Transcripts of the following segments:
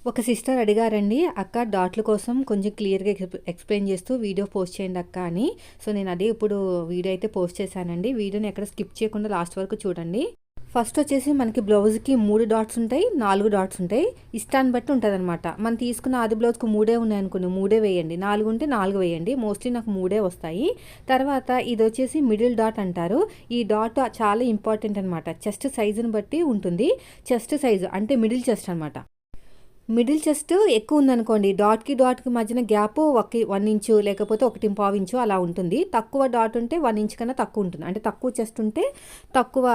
ఒక సిస్టర్ అడిగారండి, అక్క డాట్ల కోసం కొంచెం క్లియర్గా ఎక్స్ప్లెయిన్ చేస్తూ వీడియో పోస్ట్ చేయండి అక్క అని. సో నేను అదే ఇప్పుడు వీడియో అయితే పోస్ట్ చేశానండి. వీడియోని ఎక్కడ స్కిప్ చేయకుండా లాస్ట్ వరకు చూడండి. ఫస్ట్ వచ్చేసి మనకి బ్లౌజ్కి 3 డాట్స్ ఉంటాయి, 4 డాట్స్ ఉంటాయి. ఇష్టాన్ని బట్టి ఉంటుంది అనమాట. మనం తీసుకున్న ఆది బ్లౌజ్కి 3 ఉన్నాయి అనుకోండి, 3 వేయండి. 4 ఉంటే 4 వేయండి. మోస్ట్లీ నాకు 3 వస్తాయి. తర్వాత ఇది వచ్చేసి మిడిల్ డాట్ అంటారు. ఈ డాట్ చాలా ఇంపార్టెంట్ అనమాట. చెస్ట్ సైజుని బట్టి ఉంటుంది. చెస్ట్ సైజు అంటే మిడిల్ చెస్ట్ అనమాట. మిడిల్ చెస్ట్ ఎక్కువ ఉందనుకోండి, డాట్కి మధ్యన గ్యాప్ 1 ఇంచు లేకపోతే 1.5 ఇంచు అలా ఉంటుంది. తక్కువ డాట్ ఉంటే 1 ఇంచ్ కన్నా తక్కువ ఉంటుంది. అంటే తక్కువ చెస్ట్ ఉంటే తక్కువ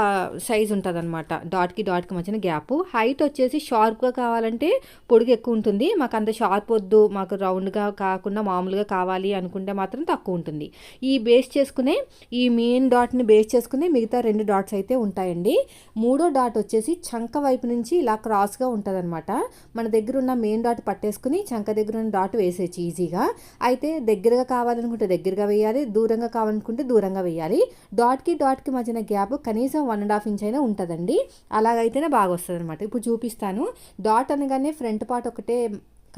సైజ్ ఉంటుంది అనమాట. డాట్కి మధ్యన గ్యాప్. హైట్ వచ్చేసి షార్ప్గా కావాలంటే పొడుగు ఎక్కువ ఉంటుంది. మాకు అంత షార్ప్ వద్దు, మాకు రౌండ్గా కాకుండా మామూలుగా కావాలి అనుకుంటే మాత్రం తక్కువ ఉంటుంది. ఈ బేస్ చేసుకునే ఈ మెయిన్ డాట్ని బేస్ చేసుకునే మిగతా 2 డాట్స్ అయితే ఉంటాయండి. మూడో డాట్ వచ్చేసి చంక వైపు నుంచి ఇలా క్రాస్గా ఉంటుంది అనమాట. మన దగ్గర ఉన్న మెయిన్ డాట్ పట్టేసుకుని చంక దగ్గర ఉన్న డాట్ వేసేయచ్చు ఈజీగా. అయితే దగ్గరగా కావాలనుకుంటే దగ్గరగా వేయాలి, దూరంగా కావాలనుకుంటే దూరంగా వేయాలి. డాట్కి మధ్యన గ్యాప్ కనీసం 1.5 ఇంచ్ అయినా ఉంటుందండి. అలాగైతేనే బాగా వస్తుంది అనమాట. ఇప్పుడు చూపిస్తాను. డాట్ అనగానే ఫ్రంట్ పార్ట్ ఒకటే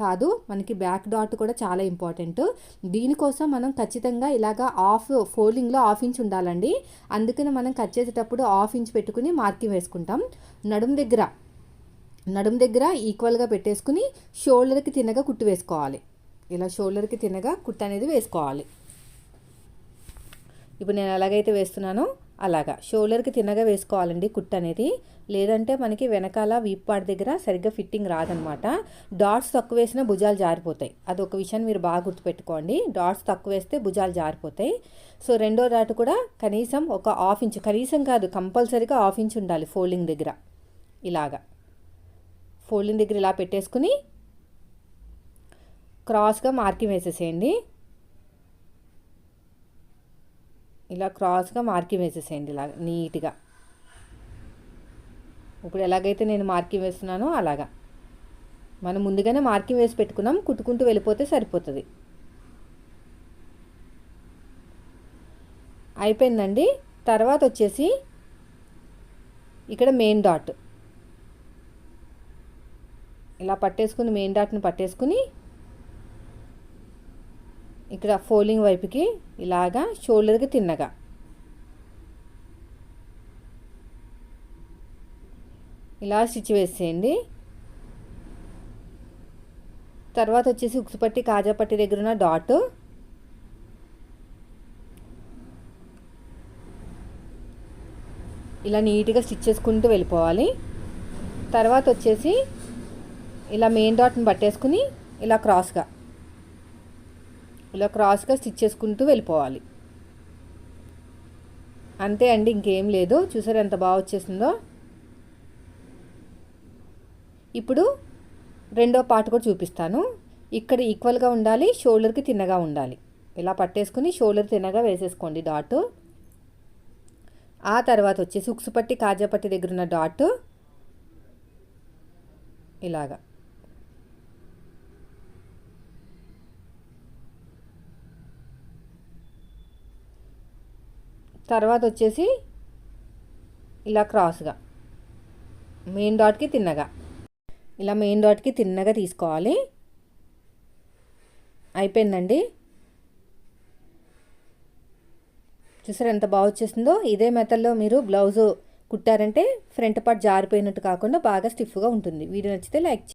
కాదు, మనకి బ్యాక్ డాట్ కూడా చాలా ఇంపార్టెంట్. దీనికోసం మనం ఖచ్చితంగా ఇలాగా ఫోల్డింగ్లో 1/2 ఇంచ్ ఉండాలండి. అందుకని మనం కట్ చేసేటప్పుడు 1/2 ఇంచ్ పెట్టుకుని మార్కింగ్ వేసుకుంటాం. నడుం దగ్గర ఈక్వల్గా పెట్టేసుకుని షోల్డర్కి తిన్నగా కుట్టు వేసుకోవాలి. ఇలా షోల్డర్కి తిన్నగా కుట్టు అనేది వేసుకోవాలి. ఇప్పుడు నేను ఎలాగైతే వేస్తున్నానో అలాగా షోల్డర్కి తిన్నగా వేసుకోవాలండి కుట్టు అనేది. లేదంటే మనకి వెనకాల వీప్ పార్ట్ దగ్గర సరిగ్గా ఫిట్టింగ్ రాదనమాట. డాట్స్ తక్కువ వేసినా భుజాలు జారిపోతాయి. అదొక విషయాన్ని మీరు బాగా గుర్తుపెట్టుకోండి. డాట్స్ తక్కువ వేస్తే భుజాలు జారిపోతాయి. సో రెండో డాట్ కూడా కనీసం ఒక 1/2 ఇంచ్, కనీసం కాదు కంపల్సరీగా 1/2 ఇంచ్ ఉండాలి ఫోల్డింగ్ దగ్గర. ఇలాగా ఫోల్డింగ్ దగ్గర ఇలా పెట్టేసుకుని క్రాస్గా మార్కింగ్ వేసేసేయండి. ఇలా క్రాస్గా మార్కింగ్ వేసేసేయండి ఇలా నీట్గా. ఇప్పుడు ఎలాగైతే నేను మార్కింగ్ వేస్తున్నానో అలాగా మనం ముందుగానే మార్కింగ్ వేసి పెట్టుకున్నాం. కుట్టుకుంటూ వెళ్ళిపోతే సరిపోతుంది. అయిపోయిందండి. తర్వాత వచ్చేసి ఇక్కడ మెయిన్ డాట్ ఇలా పట్టేసుకుని మెయిన్ డాట్ని పట్టేసుకుని ఇక్కడ ఫోల్డింగ్ వైపుకి ఇలాగా షోల్డర్కి తిన్నగా ఇలా స్టిచ్ వేసేయండి. తర్వాత వచ్చేసి ఉక్సుపట్టి కాజాపట్టి దగ్గర ఉన్న డాట్ ఇలా నీట్గా స్టిచ్ చేసుకుంటూ వెళ్ళిపోవాలి. తర్వాత వచ్చేసి ఇలా మెయిన్ డాట్ని పట్టేసుకుని ఇలా క్రాస్గా స్టిచ్ చేసుకుంటూ వెళ్ళిపోవాలి. అంతే అండి, ఇంకేం లేదు. చూసారు ఎంత బాగా వచ్చేసిందో. ఇప్పుడు రెండో పార్ట్ కూడా చూపిస్తాను. ఇక్కడ ఈక్వల్గా ఉండాలి, షోల్డర్కి తిన్నగా ఉండాలి. ఇలా పట్టేసుకుని షోల్డర్ తిన్నగా వేసేసుకోండి డాట్. ఆ తర్వాత వచ్చేసి ఉక్సుపట్టి కాజాపట్టి దగ్గర ఉన్న డాట్ ఇలాగా తర్వాత వచ్చేసి ఇలా క్రాస్గా మెయిన్ డాట్కి తిన్నగా ఇలా మెయిన్ డాట్కి తిన్నగా తీసుకోవాలి. అయిపోయిందండి. చూసారు ఎంత బాగా వచ్చేసిందో. ఇదే మెథడ్లో మీరు బ్లౌజు కుట్టారంటే ఫ్రంట్ పార్ట్ జారిపోయినట్టు కాకుండా బాగా స్టిఫ్గా ఉంటుంది. వీడియో నచ్చితే లైక్